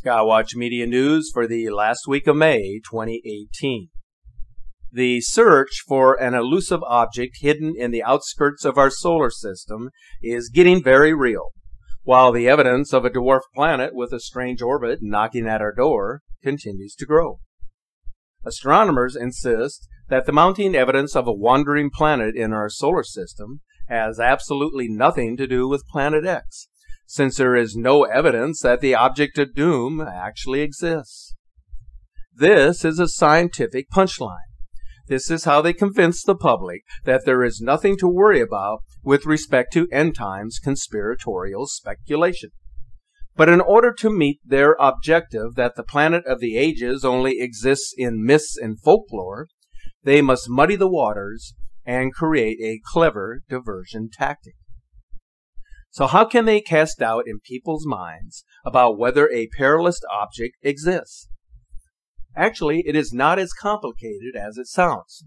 Skywatch Media News for the last week of May 2018. The search for an elusive object hidden in the outskirts of our solar system is getting very real, while the evidence of a dwarf planet with a strange orbit knocking at our door continues to grow. Astronomers insist that the mounting evidence of a wandering planet in our solar system has absolutely nothing to do with Planet X, since there is no evidence that the object of doom actually exists. This is a scientific punchline. This is how they convince the public that there is nothing to worry about with respect to end times conspiratorial speculation. But in order to meet their objective that the planet of the ages only exists in myths and folklore, they must muddy the waters and create a clever diversion tactic. So how can they cast doubt in people's minds about whether a perilous object exists? Actually, it is not as complicated as it sounds.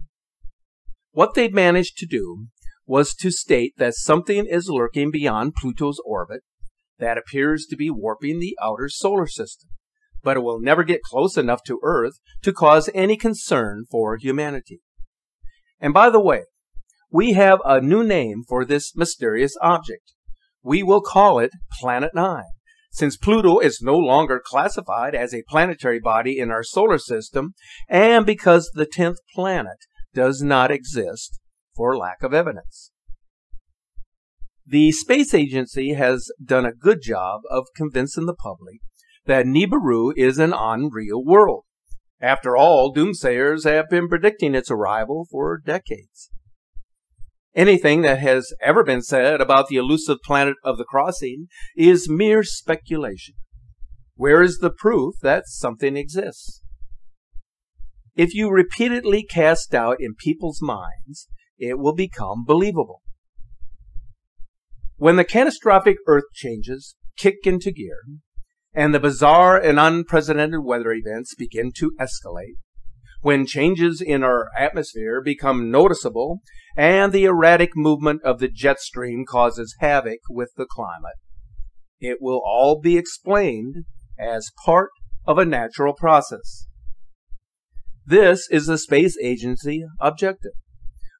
What they managed to do was to state that something is lurking beyond Pluto's orbit that appears to be warping the outer solar system, but it will never get close enough to Earth to cause any concern for humanity. And by the way, we have a new name for this mysterious object. We will call it Planet 9, since Pluto is no longer classified as a planetary body in our solar system, and because the 10th planet does not exist for lack of evidence. The space agency has done a good job of convincing the public that Nibiru is an unreal world. After all, doomsayers have been predicting its arrival for decades. Anything that has ever been said about the elusive planet of the crossing is mere speculation. Where is the proof that something exists? If you repeatedly cast doubt in people's minds, it will become believable. When the catastrophic Earth changes kick into gear, and the bizarre and unprecedented weather events begin to escalate, when changes in our atmosphere become noticeable and the erratic movement of the jet stream causes havoc with the climate, it will all be explained as part of a natural process. This is the space agency objective,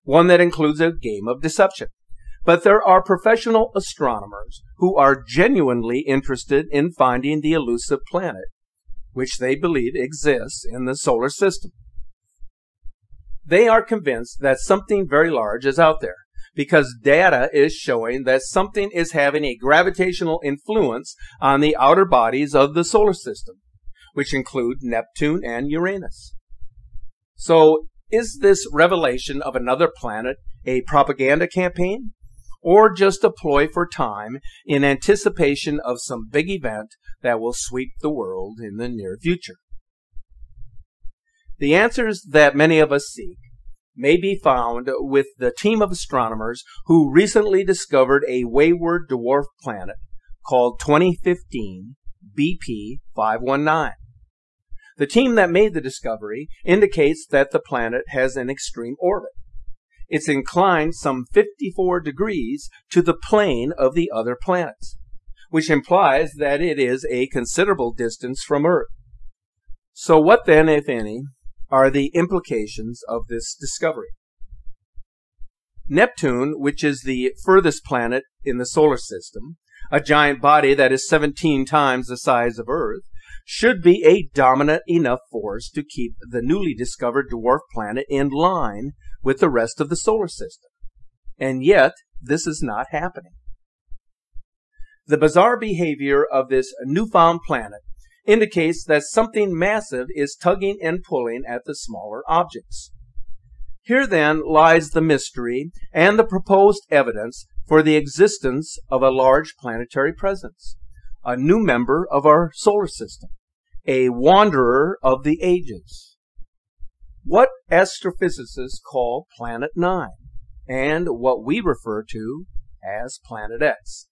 one that includes a game of deception. But there are professional astronomers who are genuinely interested in finding the elusive planet, which they believe exists in the solar system. They are convinced that something very large is out there, because data is showing that something is having a gravitational influence on the outer bodies of the solar system, which include Neptune and Uranus. So, is this revelation of another planet a propaganda campaign, or just a ploy for time in anticipation of some big event that will sweep the world in the near future? The answers that many of us seek may be found with the team of astronomers who recently discovered a wayward dwarf planet called 2015 BP 519. The team that made the discovery indicates that the planet has an extreme orbit. It's inclined some 54 degrees to the plane of the other planets, which implies that it is a considerable distance from Earth. So what then, if any, are the implications of this discovery? Neptune, which is the furthest planet in the solar system, a giant body that is 17 times the size of Earth, should be a dominant enough force to keep the newly discovered dwarf planet in line with the rest of the solar system. And yet, this is not happening. The bizarre behavior of this newfound planet indicates that something massive is tugging and pulling at the smaller objects. Here then lies the mystery and the proposed evidence for the existence of a large planetary presence, a new member of our solar system, a wanderer of the ages. What astrophysicists call Planet 9, and what we refer to as Planet X.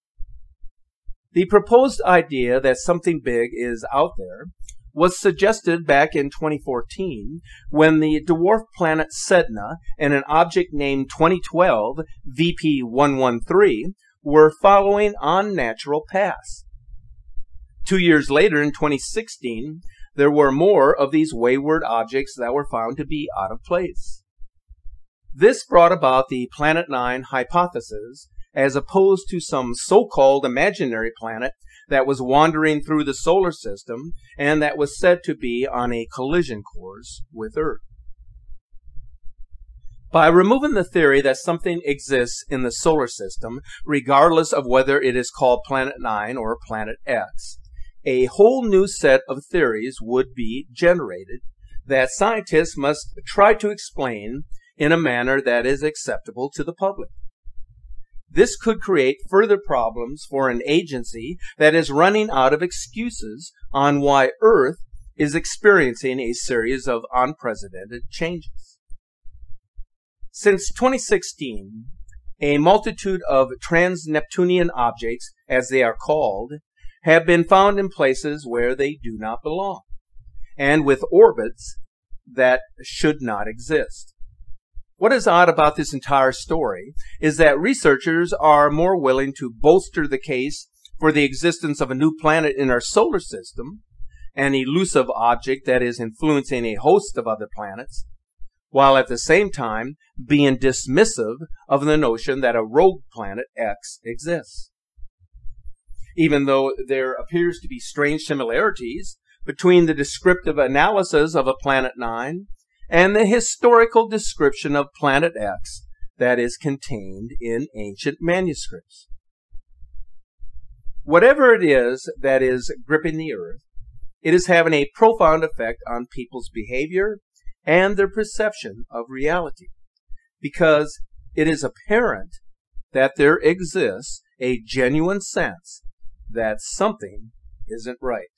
The proposed idea that something big is out there was suggested back in 2014 when the dwarf planet Sedna and an object named 2012 VP 113 were following unnatural paths. 2 years later, in 2016, there were more of these wayward objects that were found to be out of place. This brought about the Planet 9 hypothesis, as opposed to some so-called imaginary planet that was wandering through the solar system and that was said to be on a collision course with Earth. By removing the theory that something exists in the solar system, regardless of whether it is called Planet 9 or Planet X, a whole new set of theories would be generated that scientists must try to explain in a manner that is acceptable to the public. This could create further problems for an agency that is running out of excuses on why Earth is experiencing a series of unprecedented changes. Since 2016, a multitude of trans-Neptunian objects, as they are called, have been found in places where they do not belong, and with orbits that should not exist. What is odd about this entire story is that researchers are more willing to bolster the case for the existence of a new planet in our solar system, an elusive object that is influencing a host of other planets, while at the same time being dismissive of the notion that a rogue planet X exists. Even though there appears to be strange similarities between the descriptive analysis of a Planet 9 and the historical description of Planet X that is contained in ancient manuscripts. Whatever it is that is gripping the Earth, it is having a profound effect on people's behavior and their perception of reality, because it is apparent that there exists a genuine sense that something isn't right.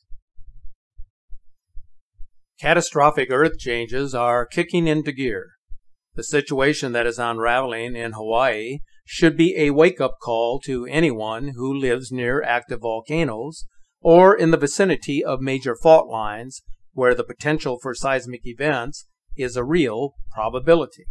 Catastrophic Earth changes are kicking into gear. The situation that is unraveling in Hawaii should be a wake-up call to anyone who lives near active volcanoes or in the vicinity of major fault lines where the potential for seismic events is a real probability.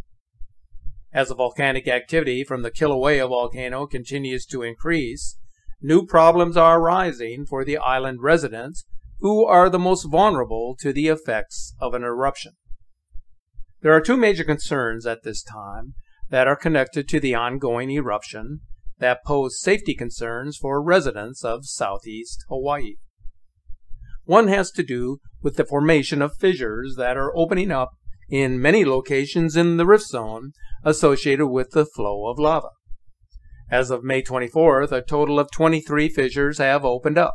As the volcanic activity from the Kilauea volcano continues to increase, new problems are arising for the island residents who are the most vulnerable to the effects of an eruption. There are two major concerns at this time that are connected to the ongoing eruption that pose safety concerns for residents of southeast Hawaii. One has to do with the formation of fissures that are opening up in many locations in the rift zone associated with the flow of lava. As of May 24th, a total of 23 fissures have opened up.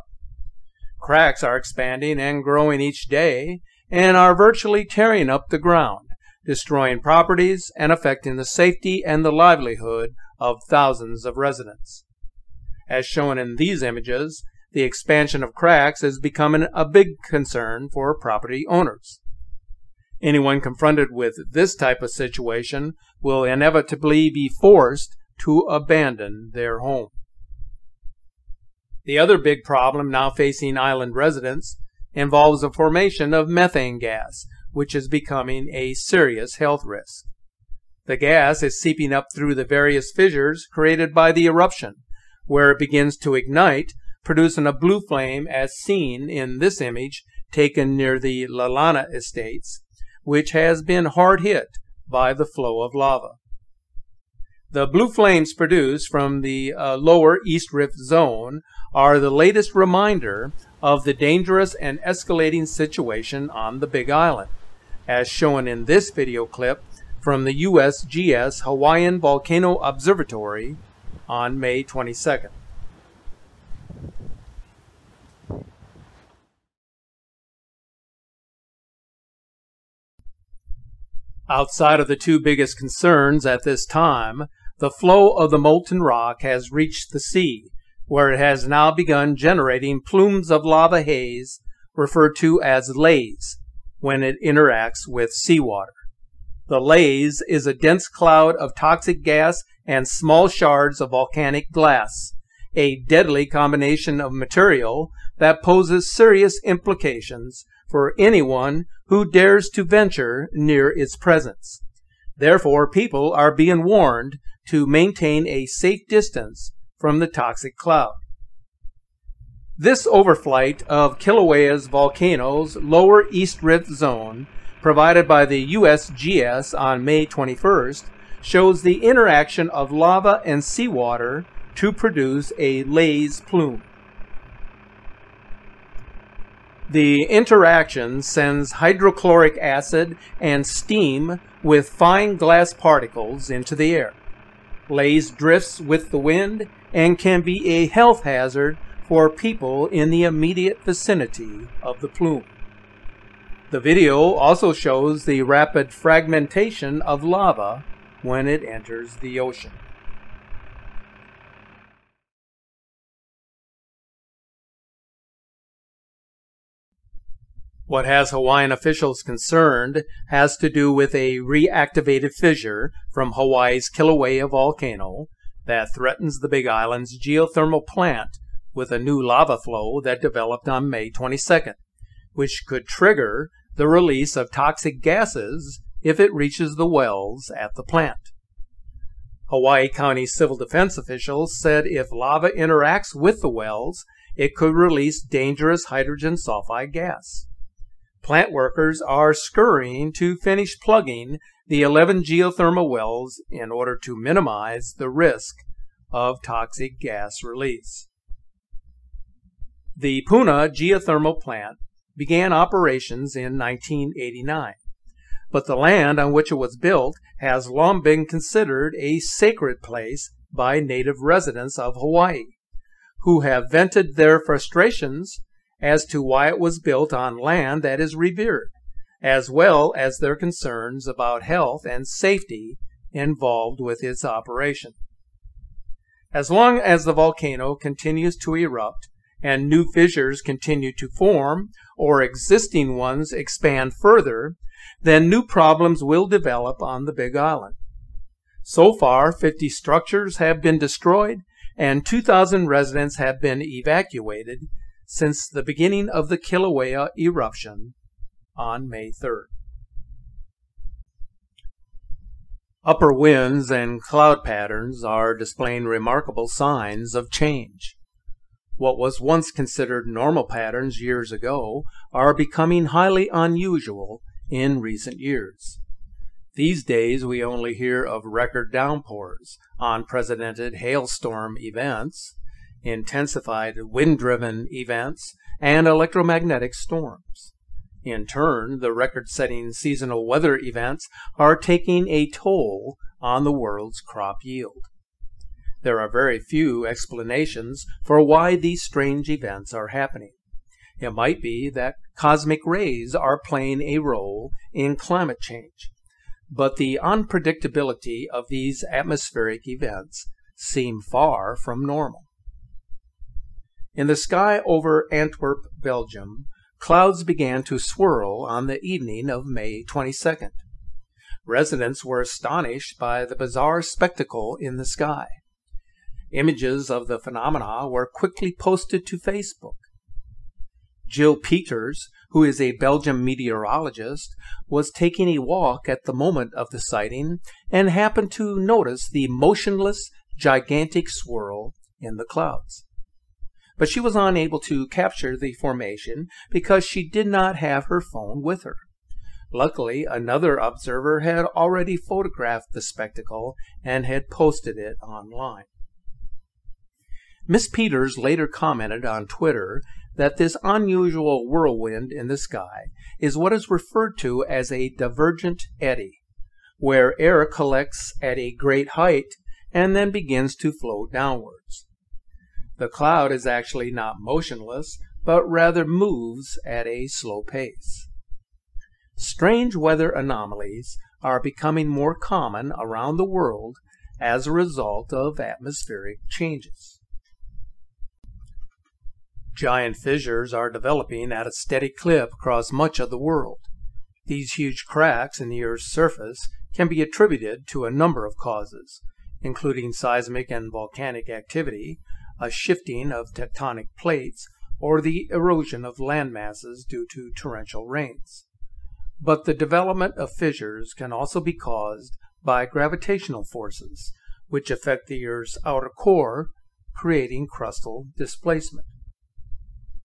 Cracks are expanding and growing each day and are virtually tearing up the ground, destroying properties and affecting the safety and the livelihood of thousands of residents. As shown in these images, the expansion of cracks is becoming a big concern for property owners. Anyone confronted with this type of situation will inevitably be forced to abandon their home. The other big problem now facing island residents involves the formation of methane gas, which is becoming a serious health risk. The gas is seeping up through the various fissures created by the eruption, where it begins to ignite, producing a blue flame as seen in this image taken near the Lalana Estates, which has been hard hit by the flow of lava. The blue flames produced from the lower East Rift Zone are the latest reminder of the dangerous and escalating situation on the Big Island, as shown in this video clip from the USGS Hawaiian Volcano Observatory on May 22nd. Outside of the two biggest concerns at this time, the flow of the molten rock has reached the sea, where it has now begun generating plumes of lava haze, referred to as laze, when it interacts with seawater. The laze is a dense cloud of toxic gas and small shards of volcanic glass, a deadly combination of material that poses serious implications for anyone who dares to venture near its presence. Therefore, people are being warned to maintain a safe distance from the toxic cloud. This overflight of Kilauea's volcano's lower East Rift Zone, provided by the USGS on May 21st, shows the interaction of lava and seawater to produce a Lay's plume. The interaction sends hydrochloric acid and steam with fine glass particles into the air. Lay's drifts with the wind and can be a health hazard for people in the immediate vicinity of the plume. The video also shows the rapid fragmentation of lava when it enters the ocean. What has Hawaiian officials concerned has to do with a reactivated fissure from Hawaii's Kilauea volcano that threatens the Big Island's geothermal plant with a new lava flow that developed on May 22nd, which could trigger the release of toxic gases if it reaches the wells at the plant. Hawaii County civil defense officials said if lava interacts with the wells, it could release dangerous hydrogen sulfide gas. Plant workers are scurrying to finish plugging the 11 geothermal wells in order to minimize the risk of toxic gas release. The Puna geothermal plant began operations in 1989, but the land on which it was built has long been considered a sacred place by native residents of Hawaii, who have vented their frustrations as to why it was built on land that is revered, as well as their concerns about health and safety involved with its operation. As long as the volcano continues to erupt and new fissures continue to form or existing ones expand further, then new problems will develop on the Big Island. So far, 50 structures have been destroyed and 2,000 residents have been evacuated since the beginning of the Kilauea eruption on May 3rd. Upper winds and cloud patterns are displaying remarkable signs of change. What was once considered normal patterns years ago are becoming highly unusual in recent years. These days we only hear of record downpours, unprecedented hailstorm events, intensified wind-driven events, and electromagnetic storms. In turn, the record-setting seasonal weather events are taking a toll on the world's crop yield. There are very few explanations for why these strange events are happening. It might be that cosmic rays are playing a role in climate change, but the unpredictability of these atmospheric events seem far from normal. In the sky over Antwerp, Belgium, clouds began to swirl on the evening of May 22nd. Residents were astonished by the bizarre spectacle in the sky. Images of the phenomena were quickly posted to Facebook. Jill Peters, who is a Belgian meteorologist, was taking a walk at the moment of the sighting and happened to notice the motionless, gigantic swirl in the clouds. But she was unable to capture the formation because she did not have her phone with her. Luckily, another observer had already photographed the spectacle and had posted it online. Miss Peters later commented on Twitter that this unusual whirlwind in the sky is what is referred to as a divergent eddy, where air collects at a great height and then begins to flow downwards. The cloud is actually not motionless, but rather moves at a slow pace. Strange weather anomalies are becoming more common around the world as a result of atmospheric changes. Giant fissures are developing at a steady clip across much of the world. These huge cracks in the Earth's surface can be attributed to a number of causes, including seismic and volcanic activity, a shifting of tectonic plates, or the erosion of land masses due to torrential rains. But the development of fissures can also be caused by gravitational forces, which affect the Earth's outer core, creating crustal displacement.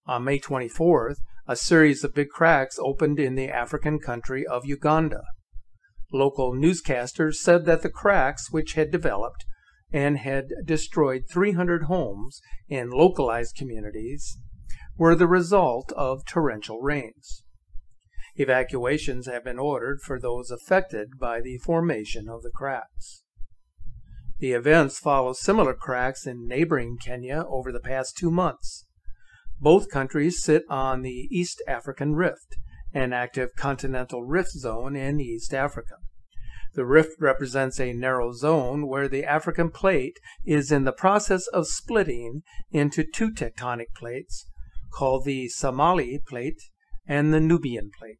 On May 24th, a series of big cracks opened in the African country of Uganda. Local newscasters said that the cracks, which had developed and had destroyed 300 homes in localized communities, were the result of torrential rains. Evacuations have been ordered for those affected by the formation of the cracks. The events follow similar cracks in neighboring Kenya over the past 2 months. Both countries sit on the East African Rift, an active continental rift zone in East Africa. The rift represents a narrow zone where the African plate is in the process of splitting into 2 tectonic plates called the Somali Plate and the Nubian Plate.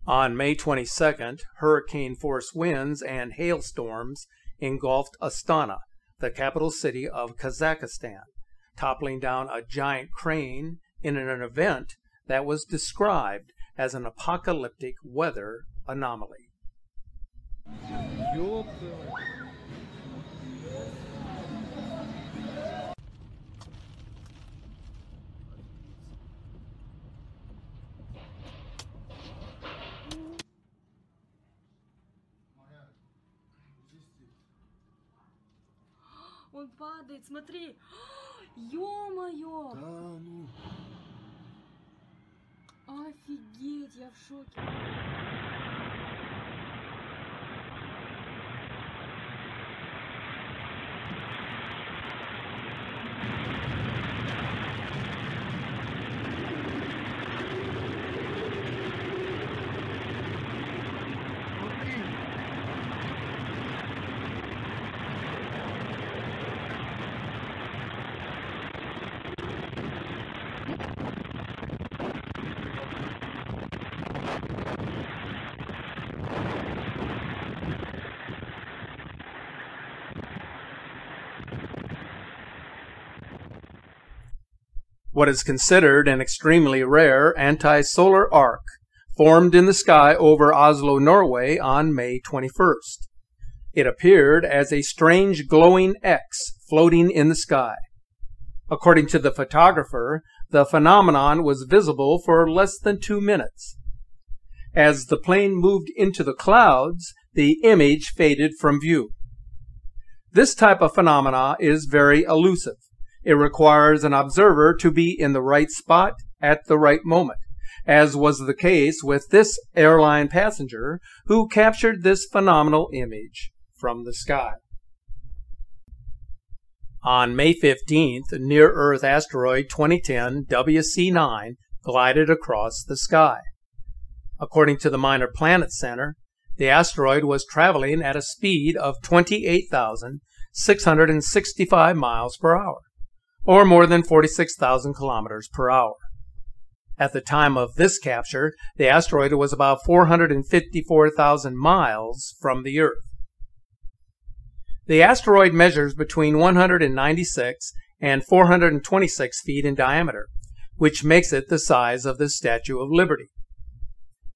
On May 22nd, hurricane-force winds and hailstorms engulfed Astana, the capital city of Kazakhstan, toppling down a giant crane in an event that was described as an apocalyptic weather anomaly. Он падает, смотри. Ё-моё! Да ну. Офигеть, я в шоке. What is considered an extremely rare anti-solar arc formed in the sky over Oslo, Norway on May 21st. It appeared as a strange glowing X floating in the sky. According to the photographer, the phenomenon was visible for less than 2 minutes. As the plane moved into the clouds, the image faded from view. This type of phenomena is very elusive. It requires an observer to be in the right spot at the right moment, as was the case with this airline passenger who captured this phenomenal image from the sky. On May 15th, near-Earth asteroid 2010 WC9 glided across the sky. According to the Minor Planet Center, the asteroid was traveling at a speed of 28,665 miles per hour, or more than 46,000 kilometers per hour. At the time of this capture, the asteroid was about 454,000 miles from the Earth. The asteroid measures between 196 and 426 feet in diameter, which makes it the size of the Statue of Liberty.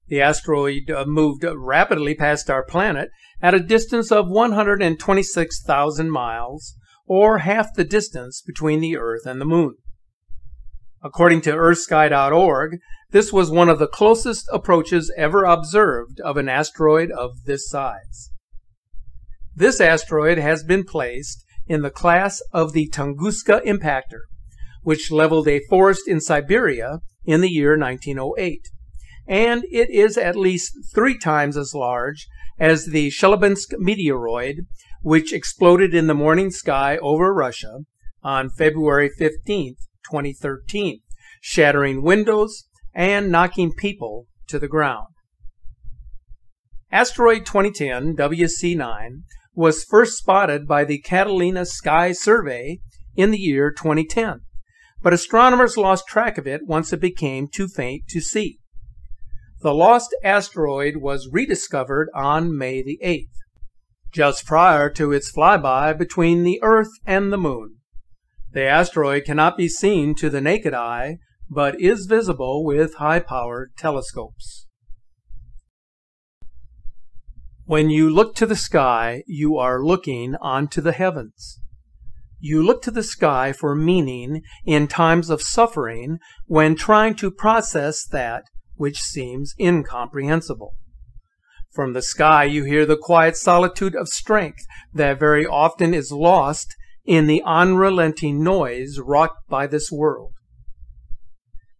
The asteroid moved rapidly past our planet at a distance of 126,000 miles, or half the distance between the Earth and the Moon. According to earthsky.org, this was one of the closest approaches ever observed of an asteroid of this size. This asteroid has been placed in the class of the Tunguska impactor, which leveled a forest in Siberia in the year 1908, and it is at least 3 times as large as the Chelyabinsk meteoroid, which exploded in the morning sky over Russia on February 15, 2013, shattering windows and knocking people to the ground. Asteroid 2010 WC9 was first spotted by the Catalina Sky Survey in the year 2010, but astronomers lost track of it once it became too faint to see. The lost asteroid was rediscovered on May the 8th, just prior to its flyby between the Earth and the Moon. The asteroid cannot be seen to the naked eye, but is visible with high-powered telescopes. When you look to the sky, you are looking onto the heavens. You look to the sky for meaning in times of suffering when trying to process that which seems incomprehensible. From the sky you hear the quiet solitude of strength that very often is lost in the unrelenting noise wrought by this world.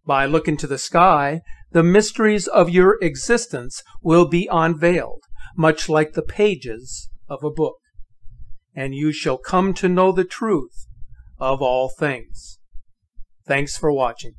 By looking to the sky, the mysteries of your existence will be unveiled, much like the pages of a book, and you shall come to know the truth of all things. Thanks for watching.